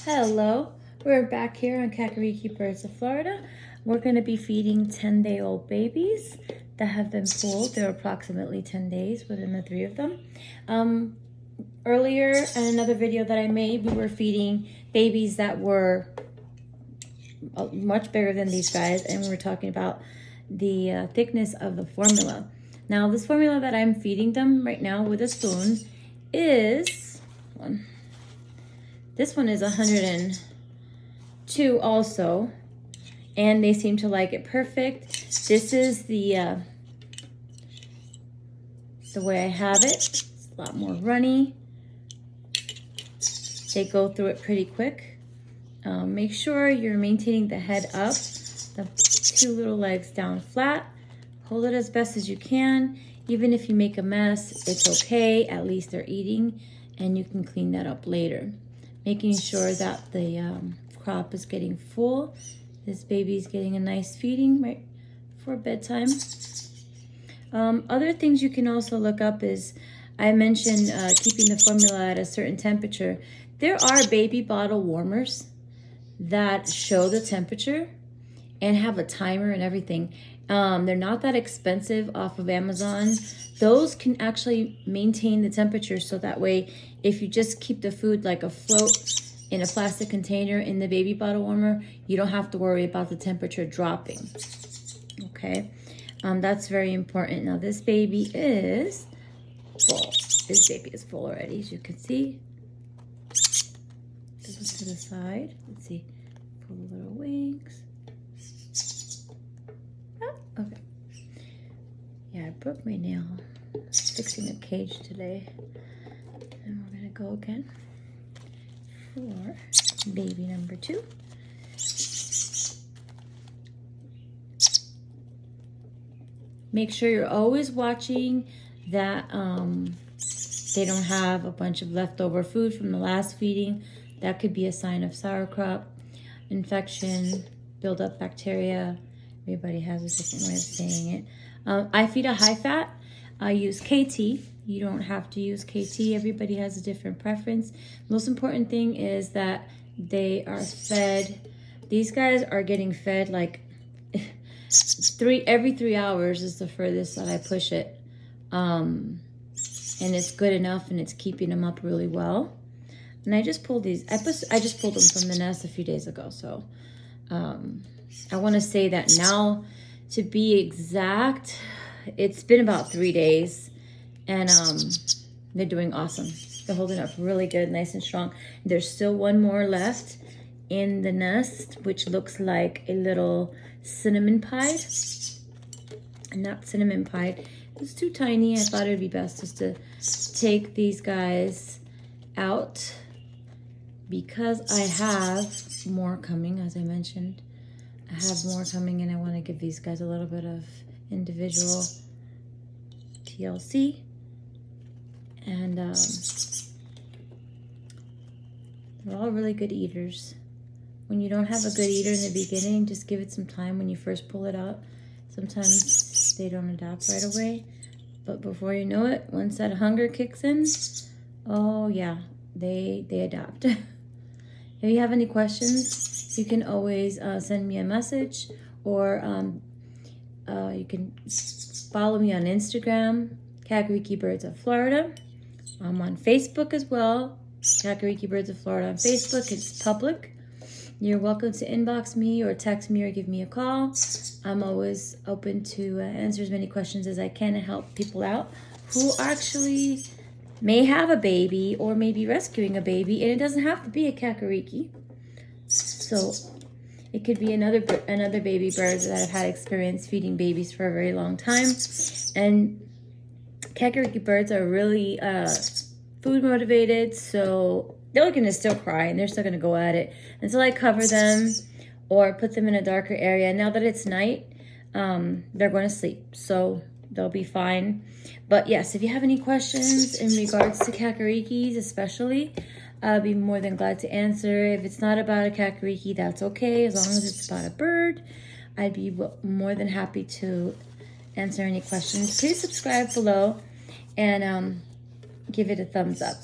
Hello, we're back here on Kakariki Birds of Florida. We're going to be feeding 10-day-old babies that have been pulled. They're approximately 10 days within the 3 of them. Earlier in another video that I made, we were feeding babies that were much bigger than these guys, and we were talking about the thickness of the formula. Now, this formula that I'm feeding them right now with a spoon is this one is 102 also, and they seem to like it perfect. This is the way I have it. It's a lot more runny. They go through it pretty quick. Make sure you're maintaining the head up, the 2 little legs down flat. Hold it as best as you can. Even if you make a mess, it's okay. At least they're eating, and you can clean that up later. Making sure that the crop is getting full. This baby's getting a nice feeding right before bedtime. Other things you can also look up is, I mentioned keeping the formula at a certain temperature. There are baby bottle warmers that show the temperature and have a timer and everything. They're not that expensive off of Amazon. Those can actually maintain the temperature, so that way if you just keep the food like afloat in a plastic container in the baby bottle warmer, you don't have to worry about the temperature dropping. Okay, that's very important. Now this baby is full. This baby is full already, as you can see. This is to the side. Let's see. Pull the little wings. Oh, okay. Yeah, I broke my nail fixing a cage today. And we're gonna go again for baby number 2. Make sure you're always watching that they don't have a bunch of leftover food from the last feeding. That could be a sign of sauerkraut, infection, build up bacteria. Everybody has a different way of saying it. I feed a high fat. I use KT. You don't have to use KT. Everybody has a different preference. Most important thing is that they are fed. These guys are getting fed like every 3 hours is the furthest that I push it. And it's good enough, and it's keeping them up really well. And I just pulled these. I just pulled them from the nest a few days ago. So I want to say that now, to be exact, it's been about 3 days, and they're doing awesome. They're holding up really good, nice and strong. There's still one more left in the nest, which looks like a little cinnamon pie. Not cinnamon pie. It's too tiny. I thought it would be best just to take these guys out, because I have more coming, as I mentioned. I have more coming, and I want to give these guys a little bit of individual TLC. And they're all really good eaters. When you don't have a good eater in the beginning, just give it some time when you first pull it out. Sometimes they don't adapt right away. But before you know it, once that hunger kicks in, oh yeah, they adapt. If you have any questions, you can always send me a message, or you can follow me on Instagram, Kakariki Birds of Florida. I'm on Facebook as well, Kakariki Birds of Florida on Facebook. It's public. You're welcome to inbox me or text me or give me a call. I'm always open to answer as many questions as I can and help people out who actually may have a baby or may be rescuing a baby, and it doesn't have to be a Kakariki. So it could be another baby bird that have had experience feeding babies for a very long time. And Kakariki birds are really food motivated, so they're going to still cry, and they're still going to go at it until I cover them or put them in a darker area. Now that it's night, they're going to sleep, so they'll be fine. But yes, if you have any questions in regards to Kakarikis especially, I'll be more than glad to answer. If it's not about a Kakariki, that's okay. As long as it's about a bird, I'd be more than happy to answer any questions. Please subscribe below and give it a thumbs up.